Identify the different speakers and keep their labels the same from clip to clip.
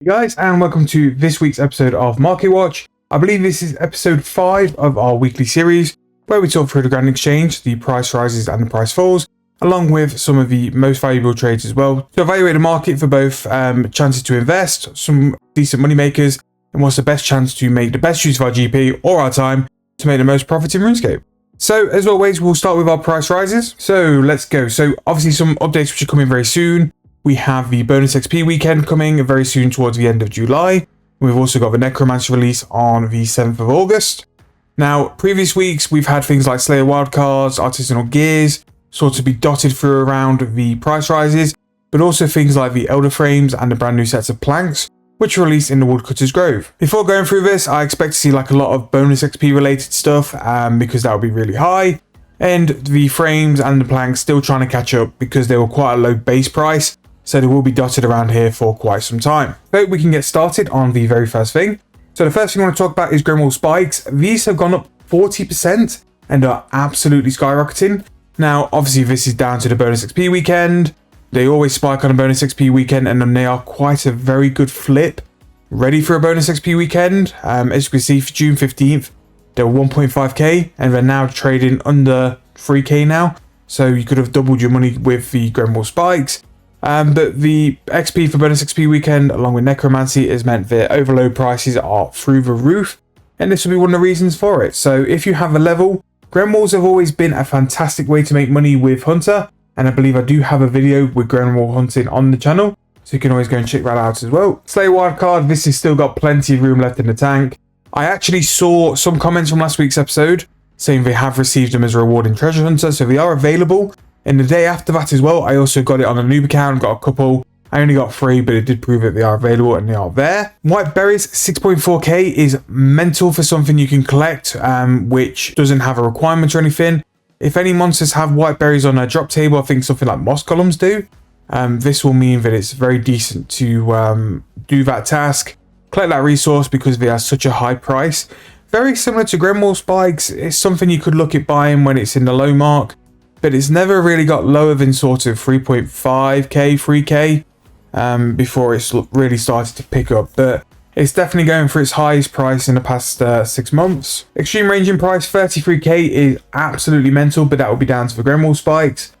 Speaker 1: Hey guys, and welcome to this week's episode of Market Watch. I believe this is episode 5 of our weekly series where we talk through the Grand Exchange, the price rises and the price falls, along with some of the most valuable trades as well, to evaluate the market for both chances to invest, some decent money makers, and what's the best chance to make the best use of our GP or our time to make the most profit in Runescape. So as always, we'll start with our price rises. So let's go. So obviously some updates which are coming very soon. We have the bonus XP weekend coming very soon towards the end of July. We've also got the Necromancy release on the 7th of August. Now, previous weeks, we've had things like Slayer wildcards, artisanal gears, sort of be dotted through around the price rises, but also things like the Elder Frames and the brand new sets of planks, which were released in the Woodcutter's Grove. Before going through this, I expect to see like a lot of bonus XP related stuff, because that will be really high. And the frames and the planks still trying to catch up because they were quite a low base price. So they will be dotted around here for quite some time. So we can get started on the very first thing. So the first thing I want to talk about is Grimoire spikes. These have gone up 40% and are absolutely skyrocketing. Now, obviously this is down to the bonus XP weekend. They always spike on a bonus XP weekend and then they are quite a very good flip. Ready for a bonus XP weekend. As you can see, for June 15th, they were 1.5k and they're now trading under 3k now. So you could have doubled your money with the Grimoire spikes. But the XP for bonus XP weekend along with Necromancy has meant that overload prices are through the roof, and this will be one of the reasons for it. So if you have a level, Grimoires have always been a fantastic way to make money with Hunter, and I believe I do have a video with Grimoire hunting on the channel, so you can always go and check that out as well. Slayer wildcard, this has still got plenty of room left in the tank. I actually saw some comments from last week's episode saying they have received them as a reward in Treasure Hunter, so they are available. And the day after that as well, I also got it on a noob account, got a couple. I only got 3, but it did prove that they are available and they are there. White berries, 6.4k is mental for something you can collect, which doesn't have a requirement or anything. If any monsters have white berries on their drop table, I think something like moss columns do. This will mean that it's very decent to do that task, collect that resource because they are such a high price. Very similar to Grimoire spikes, it's something you could look at buying when it's in the low mark. But it's never really got lower than sort of 3.5k, 3k before it's really started to pick up. But it's definitely going for its highest price in the past 6 months. Extreme ranging price 33k is absolutely mental, but that will be down to the Grimoire spikes.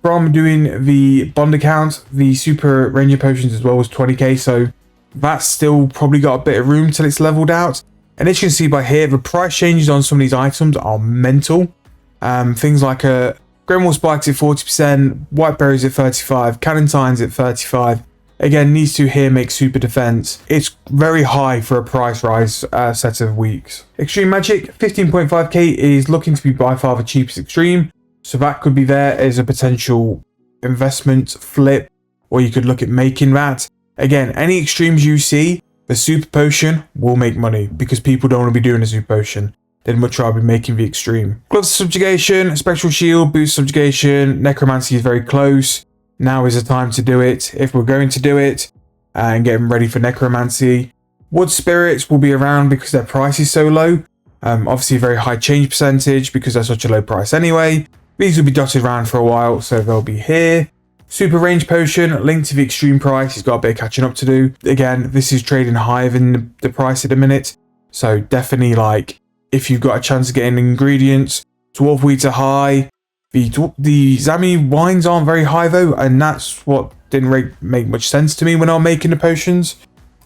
Speaker 1: From doing the bond account, the super ranger potions as well was 20k, so that's still probably got a bit of room till it's leveled out. And as you can see by here, the price changes on some of these items are mental. Things like a Grimoire spikes at 40%, white berries at 35, cannon tines at 35. Again, these two here make super defense. It's very high for a price rise set of weeks. Extreme magic, 15.5k is looking to be by far the cheapest extreme. So that could be there as a potential investment flip, or you could look at making that. Again, any extremes you see, the super potion will make money because people don't want to be doing a super potion. They'd much rather be making the extreme. Gloves of subjugation, spectral shield, boost subjugation, necromancy is very close. Now is the time to do it if we're going to do it and getting ready for necromancy. Wood spirits will be around because their price is so low. Obviously a very high change percentage because they're such a low price anyway. These will be dotted around for a while, so they'll be here. Super range potion linked to the extreme price. He's got a bit of catching up to do. Again, this is trading higher than the price at the minute. So definitely like, if you've got a chance of getting ingredients, dwarf wheats are high. The Zami wines aren't very high though, and that's what didn't make much sense to me when I'm making the potions.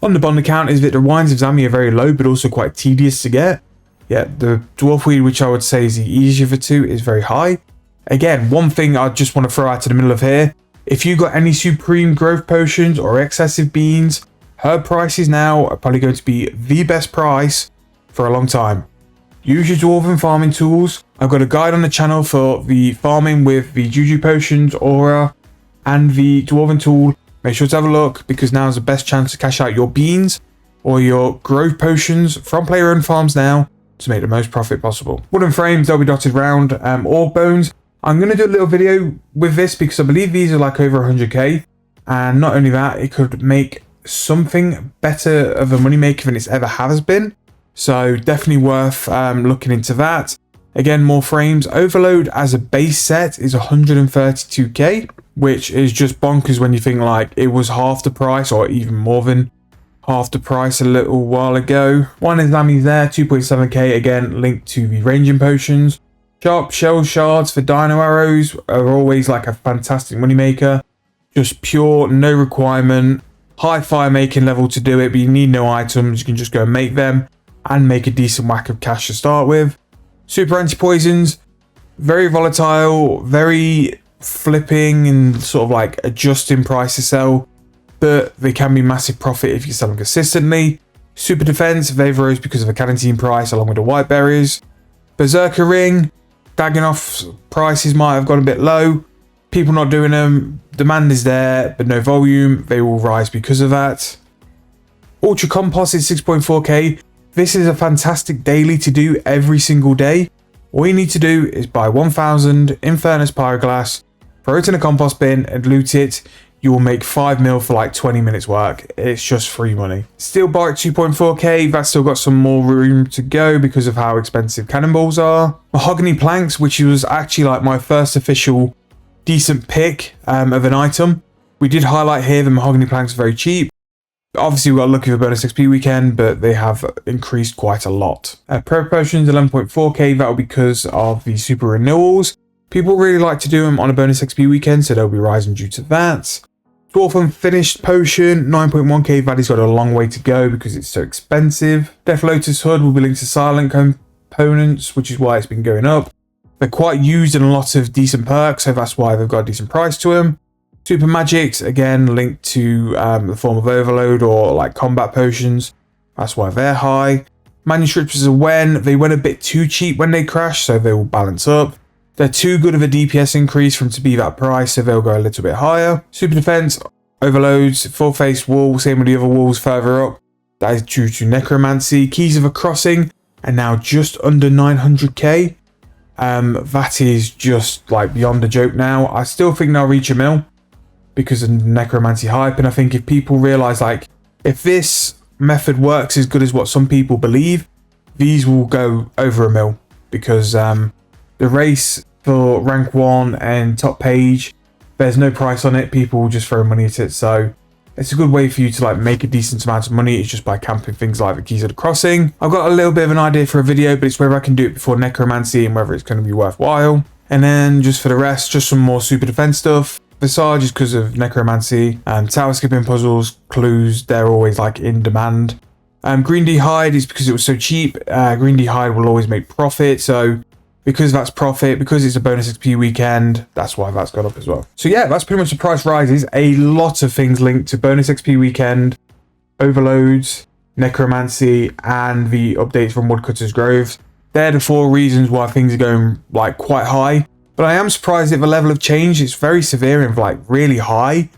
Speaker 1: On the bond account is that the wines of Zami are very low, but also quite tedious to get. Yeah, the dwarf wheat, which I would say is the easier of the two, is very high. Again, one thing I just want to throw out to the middle of here. If you got any supreme growth potions or excessive beans, her prices now are probably going to be the best price for a long time. Use your dwarven farming tools. I've got a guide on the channel for the farming with the Juju potions, aura, and the dwarven tool. Make sure to have a look because now is the best chance to cash out your beans or your growth potions from player-owned farms now to make the most profit possible. Wooden frames, they'll be dotted around. Orb bones. I'm going to do a little video with this because I believe these are like over 100k. And not only that, it could make something better of a moneymaker than it's ever has been. So definitely worth looking into that. Again, more frames. Overload as a base set is 132k, which is just bonkers when you think like it was half the price or even more than half the price a little while ago. One Islami's there, 2.7k, again linked to the ranging potions. Sharp shell shards for dino arrows are always like a fantastic moneymaker. Just pure, no requirement, high fire making level to do it, but you need no items, you can just go and make them and make a decent whack of cash to start with. Super anti-poisons, very volatile, very flipping and sort of like adjusting price to sell, but they can be massive profit if you sell them consistently. Super defense, they rose because of a carnitine price along with the white berries. Berserker ring, Daggenoff's prices might have gone a bit low. People not doing them, demand is there, but no volume, they will rise because of that. Ultra Compost is 6.4k. This is a fantastic daily to do every single day. All you need to do is buy 1000 Infernus Pyroglass, throw it in a compost bin and loot it. You will make 5 mil for like 20 minutes work. It's just free money. Steel Bark 2.4k, that's still got some more room to go because of how expensive cannonballs are. Mahogany Planks, which was actually like my first official decent pick of an item. We did highlight here the Mahogany Planks are very cheap. Obviously we got lucky for bonus XP weekend, but they have increased quite a lot. Pro Potions 11.4k, that will be because of the super renewals. People really like to do them on a bonus XP weekend, so they'll be rising due to that. Dwarf Unfinished Potion, 9.1k, Valley's got a long way to go because it's so expensive. Death Lotus Hood will be linked to silent components, which is why it's been going up. They're quite used in a lot of decent perks, so that's why they've got a decent price to them. Super Magics, again, linked to the form of Overload or like combat potions. That's why they're high. Manuscripts is a when. They went a bit too cheap when they crashed, so they will balance up. They're too good of a DPS increase for them to be that price, so they'll go a little bit higher. Super Defense, Overloads, Full Face Wall, same with the other walls further up. That is due to Necromancy. Keys of a Crossing are now just under 900k. That is just like beyond a joke now. I still think they'll reach a mil because of Necromancy hype, and I think if people realise like if this method works as good as what some people believe, these will go over a mil because the race for rank 1 and top page, there's no price on it, people will just throw money at it, so it's a good way for you to like make a decent amount of money. It's just by camping things like the Keys of the Crossing. I've got a little bit of an idea for a video, but it's whether I can do it before Necromancy and whether it's going to be worthwhile. And then just for the rest, just some more super defense stuff. Visage is because of Necromancy. Tower skipping puzzles, clues, they're always like in demand. Green D Hide is because it was so cheap. Green D Hide will always make profit, so because that's profit, because it's a bonus XP weekend, that's why that's gone up as well. So yeah, that's pretty much the price rises. A lot of things linked to bonus XP weekend, overloads, Necromancy, and the updates from Woodcutter's Grove. They're the 4 reasons why things are going like quite high. But I am surprised at the level of change. It's very severe and like really high.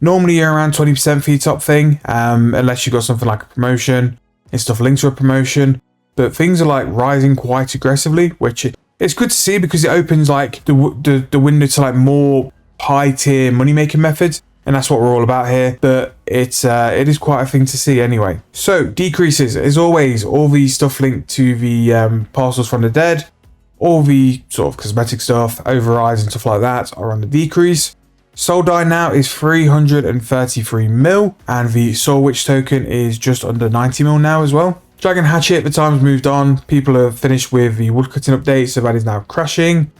Speaker 1: Normally you're around 20% for your top thing, unless you got something like a promotion and stuff linked to a promotion. But things are like rising quite aggressively, which it's good to see because it opens like the window to like more high tier money making methods, and that's what we're all about here. But it is quite a thing to see anyway. So decreases, as always, all the stuff linked to the parcels from the dead, all the sort of cosmetic stuff, overrides and stuff like that are on the decrease. Soul Die now is 333 mil, and the Soul Witch token is just under 90 mil now as well. Dragon Hatchet, the time's moved on. People are finished with the woodcutting update, so that is now crashing.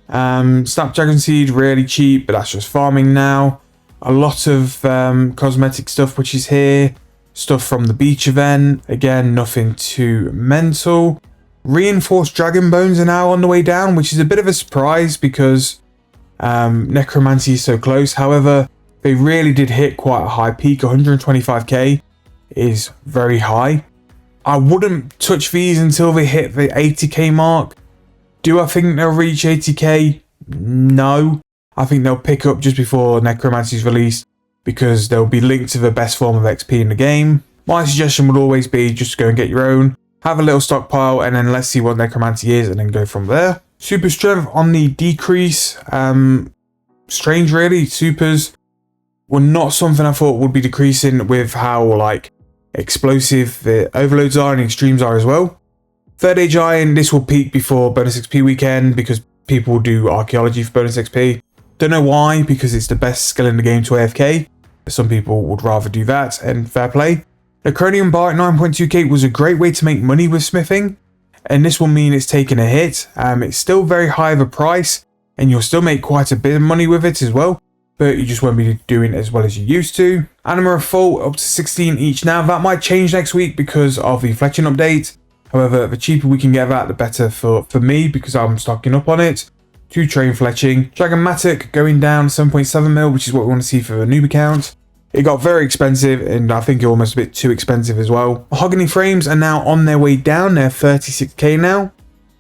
Speaker 1: Snapdragon Seed, really cheap, but that's just farming now. A lot of cosmetic stuff which is here. Stuff from the beach event. Again, nothing too mental. Reinforced Dragon Bones are now on the way down, which is a bit of a surprise because Necromancy is so close. However, they really did hit quite a high peak. 125k is very high. I wouldn't touch these until they hit the 80k mark. Do I think they'll reach 80k? No. I think they'll pick up just before Necromancy's released because they'll be linked to the best form of XP in the game. My suggestion would always be just go and get your own. Have a little stockpile and then let's see what Necromancy is and then go from there. Super Strength on the decrease. Strange really. Supers were not something I thought would be decreasing with how like explosive the overloads are and extremes are as well. Third Age Iron, this will peak before bonus XP weekend because people do archaeology for bonus XP. Don't know why, because it's the best skill in the game to AFK. Some people would rather do that, and fair play. The chromium bar at 9.2k was a great way to make money with smithing, and this will mean it's taken a hit. It's still very high of a price, and you'll still make quite a bit of money with it as well, but you just won't be doing as well as you used to. Anima of Fault up to 16 each now. That might change next week because of the fletching update. However, the cheaper we can get that, the better for me, because I'm stocking up on it. 2 train fletching. Dragonmatic going down 7.7 mil, which is what we want to see for the noob account. It got very expensive, and I think almost a bit too expensive as well. Mahogany frames are now on their way down. They're 36k now.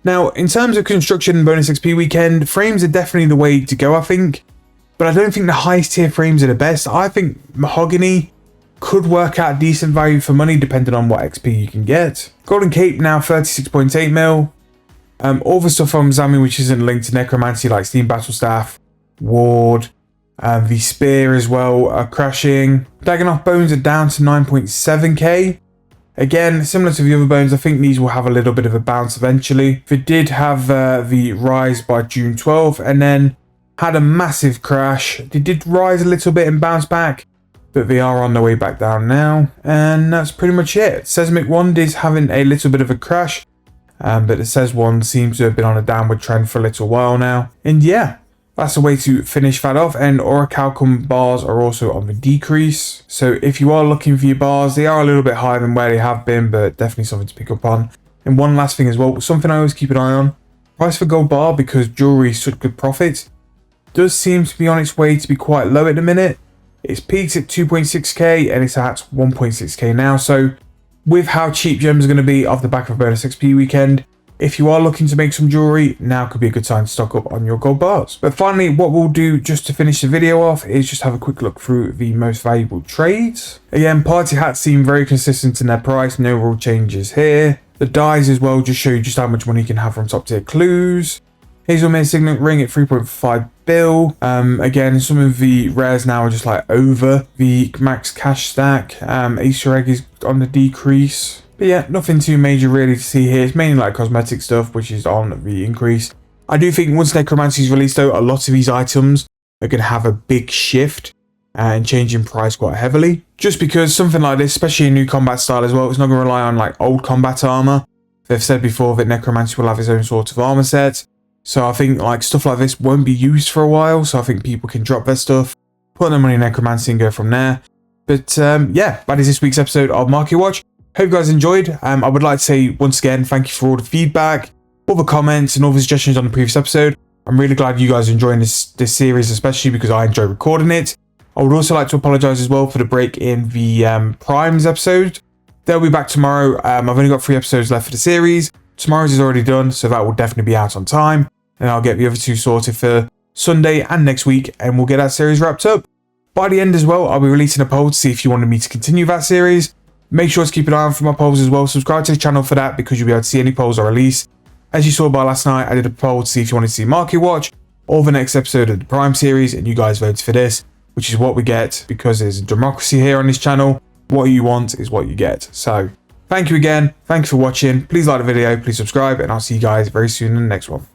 Speaker 1: Now, in terms of construction and bonus XP weekend, frames are definitely the way to go, I think. But I don't think the highest tier frames are the best. I think Mahogany could work out decent value for money depending on what XP you can get. Golden Cape now 36.8 mil. All the stuff from Zami which isn't linked to Necromancy, like Steam Battle Staff, Ward, the Spear as well, are crashing. Daggenoff bones are down to 9.7k. Again, similar to the other bones, I think these will have a little bit of a bounce eventually. They did have the rise by June 12th and then had a massive crash. They did rise a little bit and bounce back, but they are on their way back down now. And that's pretty much it. Seismic Wand is having a little bit of a crash, but the Ses Wand seems to have been on a downward trend for a little while now. And yeah, that's the way to finish that off. And Orichalcum bars are also on the decrease. So if you are looking for your bars, they are a little bit higher than where they have been, but definitely something to pick up on. And one last thing as well, something I always keep an eye on. Price for gold bar, because jewelry is such good profit, does seem to be on its way to be quite low at the minute. It's peaked at 2.6k and it's at 1.6k now. So with how cheap gems are going to be off the back of a bonus XP weekend, if you are looking to make some jewelry, now could be a good time to stock up on your gold bars. But finally, what we'll do just to finish the video off is just have a quick look through the most valuable trades. Again, party hats seem very consistent in their price, no real changes here. The dies as well just show you just how much money you can have from top tier clues. Hazelmere Signet Ring at 3.5 bill. Again, some of the rares now are just like over the max cash stack. Easter egg is on the decrease. But yeah, nothing too major really to see here. It's mainly like cosmetic stuff, which is on the increase. I do think once Necromancy is released though, a lot of these items are going to have a big shift and change in price quite heavily. Just because something like this, especially a new combat style as well, it's not going to rely on like old combat armor. They've said before that Necromancy will have its own sort of armor set. So I think like stuff like this won't be used for a while. So I think people can drop their stuff, put their money in Necromancy and go from there. But yeah, that is this week's episode of Market Watch. Hope you guys enjoyed. I would like to say once again, thank you for all the feedback, all the comments and all the suggestions on the previous episode. I'm really glad you guys are enjoying this series, especially because I enjoy recording it. I would also like to apologize as well for the break in the Primes episode. They'll be back tomorrow. I've only got 3 episodes left for the series. Tomorrow's is already done, so that will definitely be out on time. And I'll get the other 2 sorted for Sunday and next week, and we'll get that series wrapped up. By the end as well, I'll be releasing a poll to see if you wanted me to continue that series. Make sure to keep an eye on for my polls as well. Subscribe to the channel for that, because you'll be able to see any polls I release. As you saw by last night, I did a poll to see if you wanted to see Market Watch or the next episode of the Prime series, and you guys voted for this, which is what we get because there's a democracy here on this channel. What you want is what you get. So thank you again. Thank you for watching. Please like the video, please subscribe, and I'll see you guys very soon in the next one.